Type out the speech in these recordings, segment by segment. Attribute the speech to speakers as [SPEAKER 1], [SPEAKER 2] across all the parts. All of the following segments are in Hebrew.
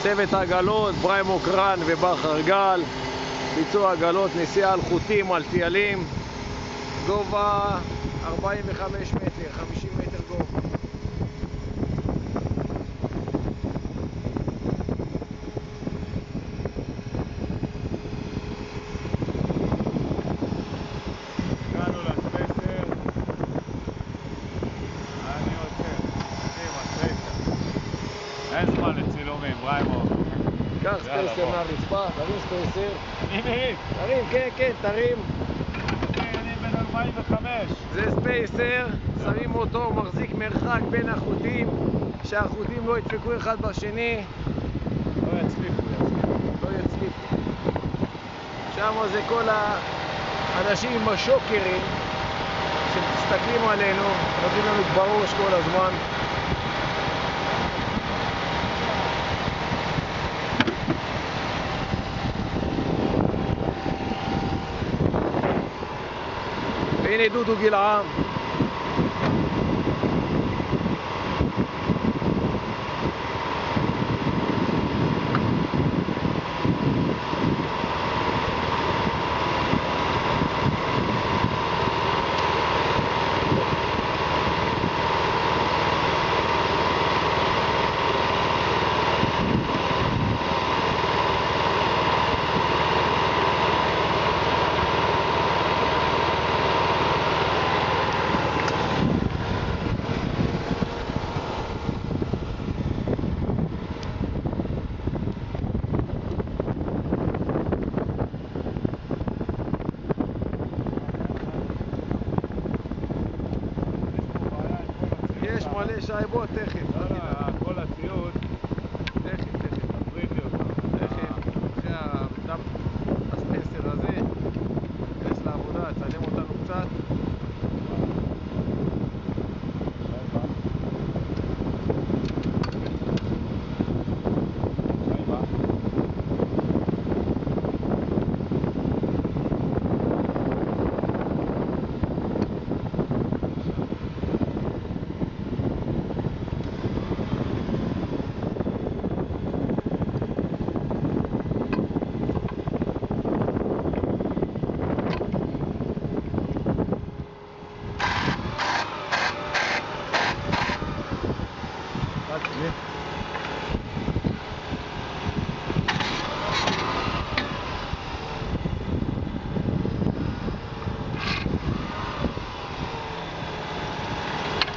[SPEAKER 1] צוות עגלות, בריימו קרן ובר חרגל, ביצוע עגלות, נסיעה על חוטים, על טיילים, גובה 45 מטר, 50 מטר גובה.
[SPEAKER 2] הגענו לספייסר, אני עוצר, הספייסר. אין זמן לצילומים, בריימו.
[SPEAKER 1] קח ספייסר מהרצפה, תרים ספייסר.
[SPEAKER 2] אני מרים.
[SPEAKER 1] תרים, כן, תרים.
[SPEAKER 2] אני בן 45.
[SPEAKER 1] זה ספייסר, שמים אותו, מחזיק מרחק בין החוטים, שהחוטים לא ידפקו אחד בשני.
[SPEAKER 2] לא יצליפו.
[SPEAKER 1] לא יצליפו. שם זה כל האנשים עם השוקרים שמסתכלים עלינו, נותנים לנו בראש כל הזמן. והנה דודו גלעם. יש מלא שייבות, תכף.
[SPEAKER 2] כל הציוד,
[SPEAKER 1] תכף.
[SPEAKER 2] תפריד לי אותו.
[SPEAKER 1] אחרי הספייסר הזה, נכנס לעבודה, צלם אותנו קצת.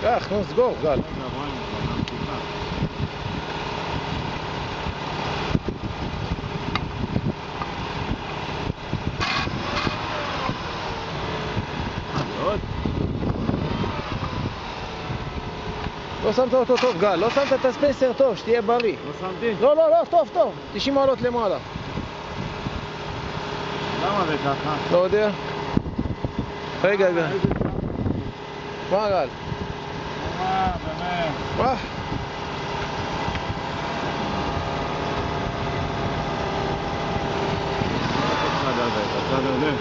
[SPEAKER 1] קח, נו, סגור, גל. לא שמת אותו טוב, גל, לא שמת את הספייסר טוב, שתהיה בריא.
[SPEAKER 2] לא שמתי?
[SPEAKER 1] לא, טוב, 90 מעלות למעלה.
[SPEAKER 2] למה זה ככה?
[SPEAKER 1] לא יודע. רגע, גל. מה, גל?
[SPEAKER 2] באמת.
[SPEAKER 1] מה?
[SPEAKER 2] הצד הזה.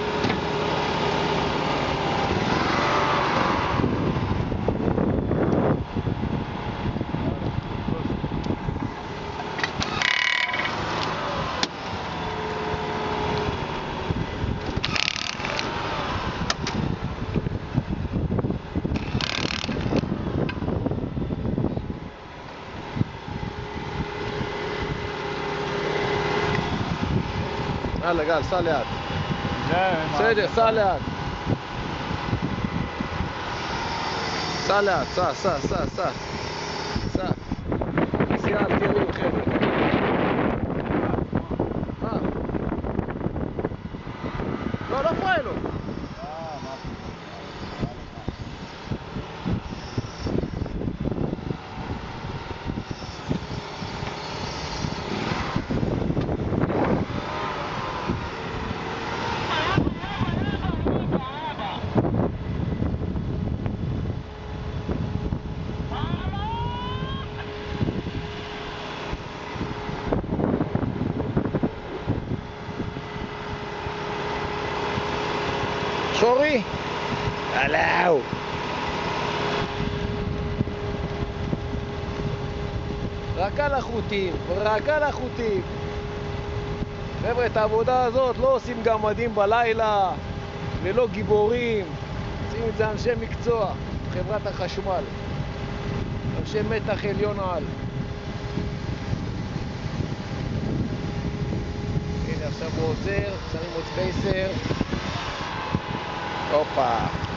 [SPEAKER 1] יאללה, גל, סע לאט.
[SPEAKER 2] בסדר,
[SPEAKER 1] סע לאט. סע לאט, סע. נסיעה על טיילים, חבר'ה. מה? לא פיילוט. שורי? הלאו. רק רק על החוטים, רק על החוטים. חבר'ה, את העבודה הזאת לא עושים גמדים בלילה, ולא גיבורים. עושים את זה אנשי מקצוע, חברת החשמל. אנשי מתח עליון על. הנה, עכשיו הוא עוצר, שמים עוד ספייסר. הופה.